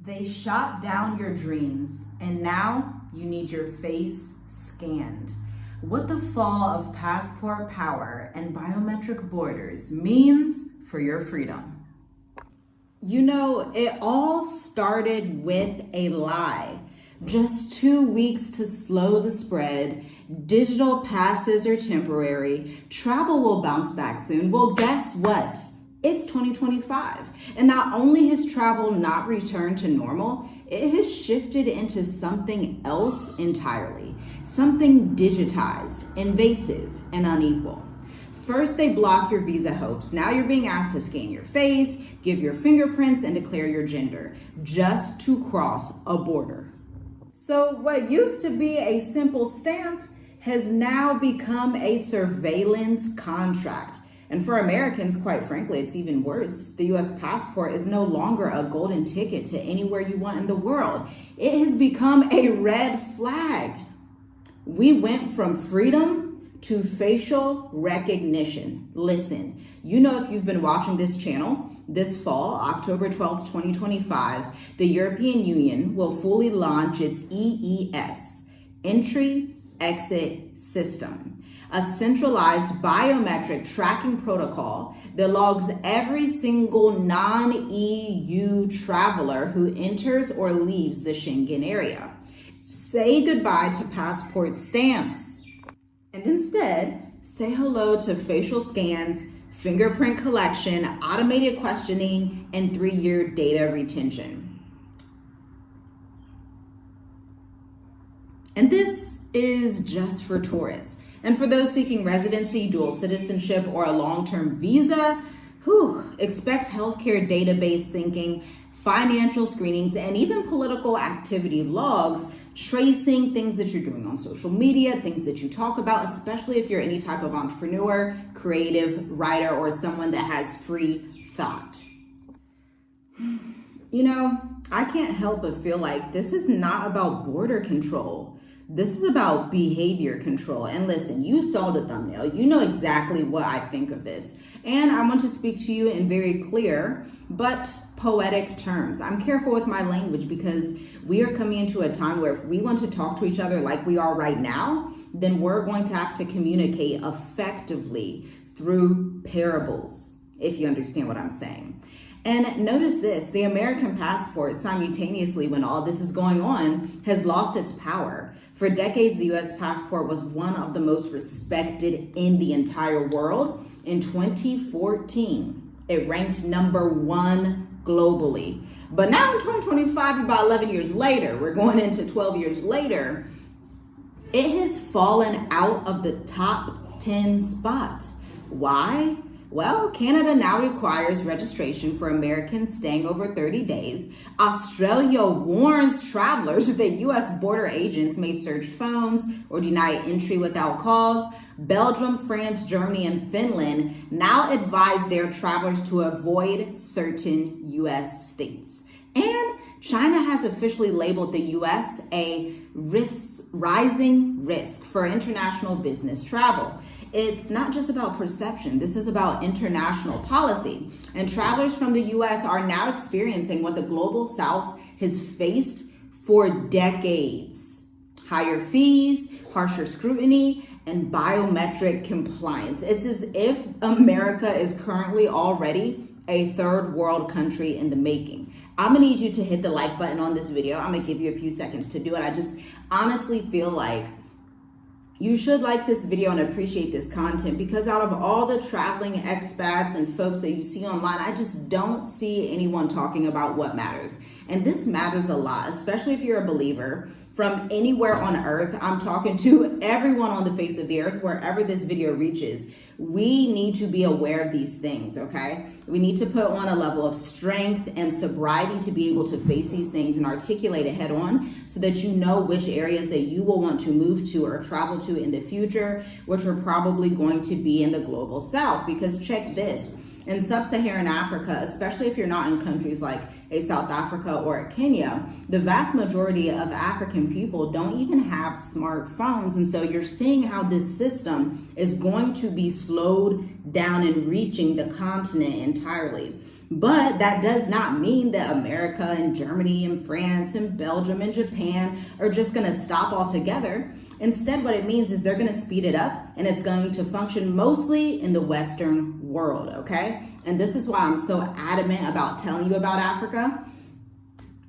They shot down your dreams, and now you need your face scanned. What the fall of passport power and biometric borders means for your freedom. You know, it all started with a lie. Just 2 weeks to slow the spread. Digital passes are temporary. Travel will bounce back soon. Well, guess what? It's 2025. And not only has travel not returned to normal, it has shifted into something else entirely. Something digitized, invasive, and unequal. First, they block your visa hopes. Now you're being asked to scan your face, give your fingerprints, and declare your gender just to cross a border. So what used to be a simple stamp has now become a surveillance contract. And for Americans, quite frankly, it's even worse. The US passport is no longer a golden ticket to anywhere you want in the world. It has become a red flag. We went from freedom to facial recognition. Listen, you know, if you've been watching this channel, this fall, October 12th, 2025, the European Union will fully launch its EES, Entry Exit System, a centralized biometric tracking protocol that logs every single non-EU traveler who enters or leaves the Schengen area. Say goodbye to passport stamps and instead say hello to facial scans, fingerprint collection, automated questioning, and 3-year data retention. And this is just for tourists. And for those seeking residency, dual citizenship, or a long-term visa, expect healthcare database syncing, financial screenings, and even political activity logs tracing things that you're doing on social media, things that you talk about, especially if you're any type of entrepreneur, creative, writer, or someone that has free thought. You know, I can't help but feel like this is not about border control. This is about behavior control. And listen, you saw the thumbnail. You know exactly what I think of this. And I want to speak to you in very clear but poetic terms. I'm careful with my language because we are coming into a time where if we want to talk to each other like we are right now, then we're going to have to communicate effectively through parables, if you understand what I'm saying. And notice this, the American passport simultaneously when all this is going on has lost its power. For decades, the US passport was one of the most respected in the entire world. In 2014, it ranked #1 globally. But now in 2025, about 11 years later, we're going into 12 years later, it has fallen out of the top 10 spot. Why? Well, Canada now requires registration for Americans staying over 30 days. Australia warns travelers that U.S. border agents may search phones or deny entry without cause. Belgium, France, Germany, and Finland now advise their travelers to avoid certain U.S. states. And China has officially labeled the U.S. a rising risk for international business travel. It's not just about perception. This is about international policy. And travelers from the US are now experiencing what the global South has faced for decades. Higher fees, harsher scrutiny, and biometric compliance. It's as if America is currently already a third world country in the making. I'm gonna need you to hit the like button on this video. I'm gonna give you a few seconds to do it. I just honestly feel like you should like this video and appreciate this content because out of all the traveling expats and folks that you see online, I just don't see anyone talking about what matters. And this matters a lot, especially if you're a believer from anywhere on earth. I'm talking to everyone on the face of the earth, wherever this video reaches. We need to be aware of these things, okay? We need to put on a level of strength and sobriety to be able to face these things and articulate it head on so that you know which areas that you will want to move to or travel to in the future, which are probably going to be in the global South. Because check this, in sub-Saharan Africa, especially if you're not in countries like a South Africa, or a Kenya, the vast majority of African people don't even have smartphones. And so you're seeing how this system is going to be slowed down in reaching the continent entirely. But that does not mean that America and Germany and France and Belgium and Japan are just going to stop altogether. Instead, what it means is they're going to speed it up, and it's going to function mostly in the Western world, okay? And this is why I'm so adamant about telling you about Africa.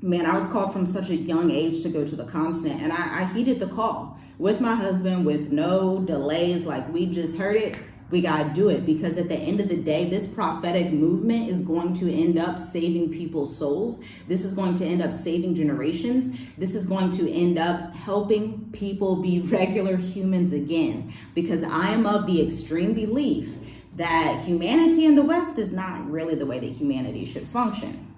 Man, I was called from such a young age to go to the continent, and I heeded the call with my husband with no delays. Like, we just heard it. We got to do it, because at the end of the day, this prophetic movement is going to end up saving people's souls. This is going to end up saving generations. This is going to end up helping people be regular humans again, because I am of the extreme belief that humanity in the West is not really the way that humanity should function.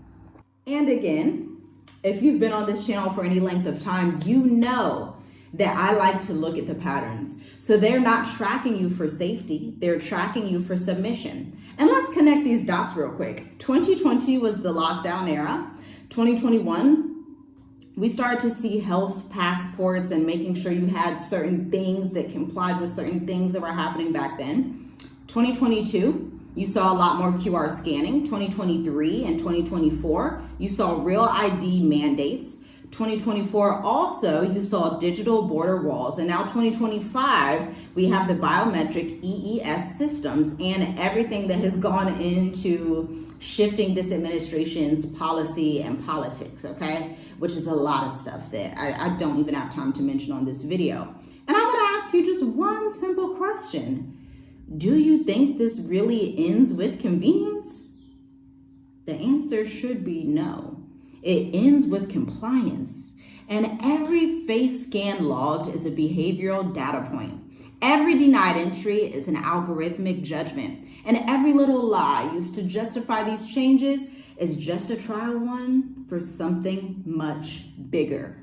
And again, if you've been on this channel for any length of time, you know that I like to look at the patterns. So they're not tracking you for safety, they're tracking you for submission. And let's connect these dots real quick. 2020 was the lockdown era. 2021, we started to see health passports and making sure you had certain things that complied with certain things that were happening back then. 2022, you saw a lot more QR scanning. 2023 and 2024, you saw real ID mandates. 2024 also, you saw digital border walls, and now 2025 we have the biometric EES systems and everything that has gone into shifting this administration's policy and politics, okay, which is a lot of stuff that I don't even have time to mention on this video. And I want to ask you just one simple question: do you think this really ends with convenience? The answer should be no. It ends with compliance. And every face scan logged is a behavioral data point. Every denied entry is an algorithmic judgment. And every little lie used to justify these changes is just a trial run for something much bigger.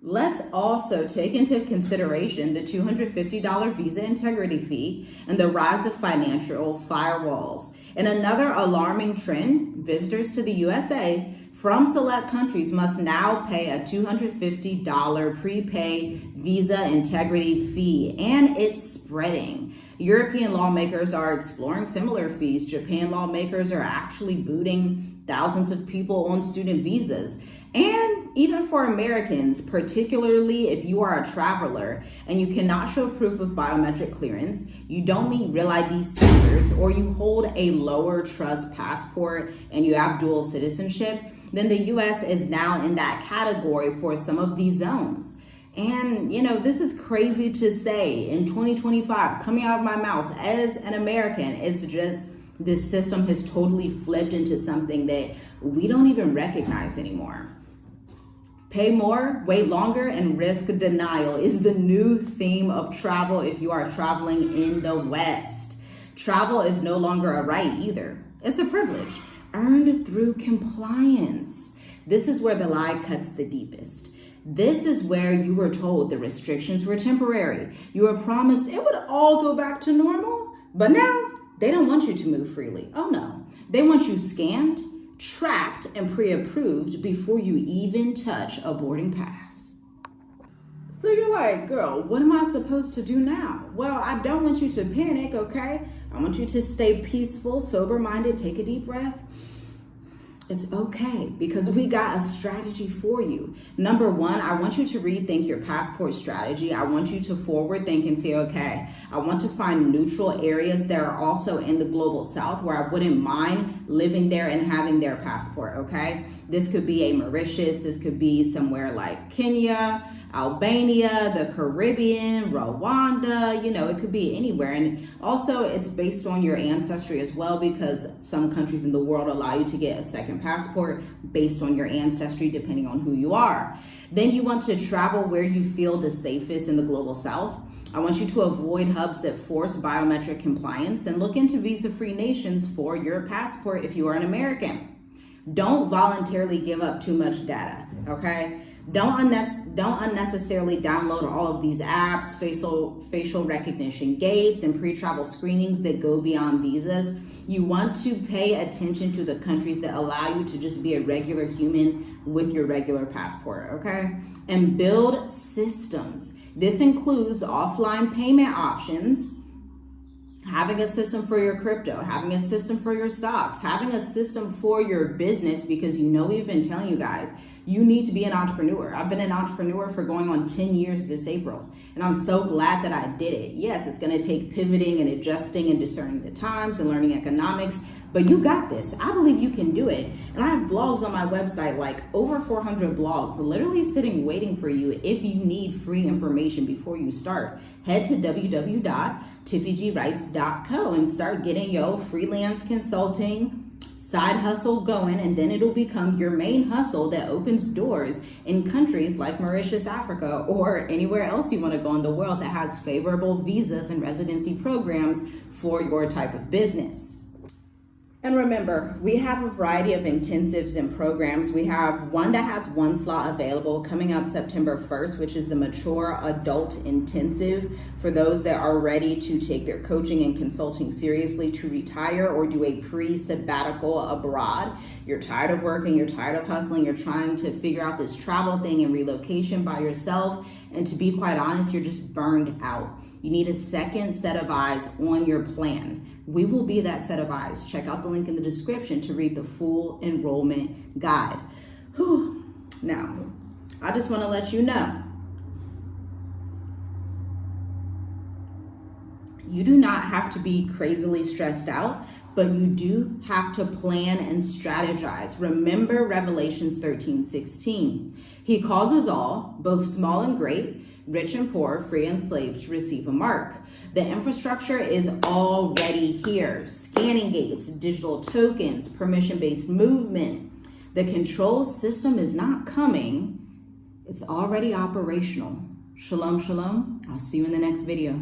Let's also take into consideration the $250 visa integrity fee and the rise of financial firewalls. And another alarming trend, visitors to the USA from select countries must now pay a $250 prepay visa integrity fee, and it's spreading. European lawmakers are exploring similar fees. Japan lawmakers are actually booting thousands of people on student visas. And even for Americans, particularly if you are a traveler and you cannot show proof of biometric clearance, you don't meet Real ID standards, or you hold a lower trust passport and you have dual citizenship, then the US is now in that category for some of these zones. And, you know, this is crazy to say in 2025, coming out of my mouth as an American. It's just, this system has totally flipped into something that we don't even recognize anymore. Pay more, wait longer, and risk denial is the new theme of travel if you are traveling in the West. Travel is no longer a right either. It's a privilege earned through compliance. This is where the lie cuts the deepest. This is where you were told the restrictions were temporary. You were promised it would all go back to normal, but now they don't want you to move freely. Oh no, they want you scanned, tracked, and pre-approved before you even touch a boarding pass. So you're like, girl, what am I supposed to do now? Well, I don't want you to panic, okay? I want you to stay peaceful, sober-minded, take a deep breath. It's okay, because we got a strategy for you. Number one, I want you to rethink your passport strategy. I want you to forward think and say, okay, I want to find neutral areas that are also in the global south where I wouldn't mind living there and having their passport, okay? This could be a Mauritius, this could be somewhere like Kenya, Albania, the Caribbean, Rwanda, you know, it could be anywhere. And also it's based on your ancestry as well, because some countries in the world allow you to get a second passport based on your ancestry, depending on who you are. Then you want to travel where you feel the safest in the global south. I want you to avoid hubs that force biometric compliance and look into visa-free nations for your passport if you are an American. Don't voluntarily give up too much data, okay? Don't unnecessarily download all of these apps, facial recognition gates, and pre-travel screenings that go beyond visas. You want to pay attention to the countries that allow you to just be a regular human with your regular passport, okay? And build systems. This includes offline payment options, having a system for your crypto, having a system for your stocks, having a system for your business, because you know we've been telling you guys, you need to be an entrepreneur. I've been an entrepreneur for going on 10 years this April, and I'm so glad that I did it. Yes, it's gonna take pivoting and adjusting and discerning the times and learning economics, but you got this. I believe you can do it. And I have blogs on my website, like over 400 blogs, literally sitting waiting for you if you need free information before you start. Head to www.tiffygwrites.co and start getting your freelance consulting side hustle going, and then it'll become your main hustle that opens doors in countries like Mauritius, Africa, or anywhere else you want to go in the world that has favorable visas and residency programs for your type of business. And remember, we have a variety of intensives and programs. We have one that has one slot available coming up September 1st, which is the Mature Adult Intensive for those that are ready to take their coaching and consulting seriously to retire or do a pre-sabbatical abroad. You're tired of working, you're tired of hustling, you're trying to figure out this travel thing and relocation by yourself. And to be quite honest, you're just burned out. You need a second set of eyes on your plan. We will be that set of eyes. Check out the link in the description to read the full enrollment guide. Whew. Now, I just want to let you know, you do not have to be crazily stressed out, but you do have to plan and strategize. Remember Revelations 13:16. He calls us all, both small and great, rich and poor, free and slave, to receive a mark. The infrastructure is already here. Scanning gates, digital tokens, permission-based movement. The control system is not coming. It's already operational. Shalom, shalom. I'll see you in the next video.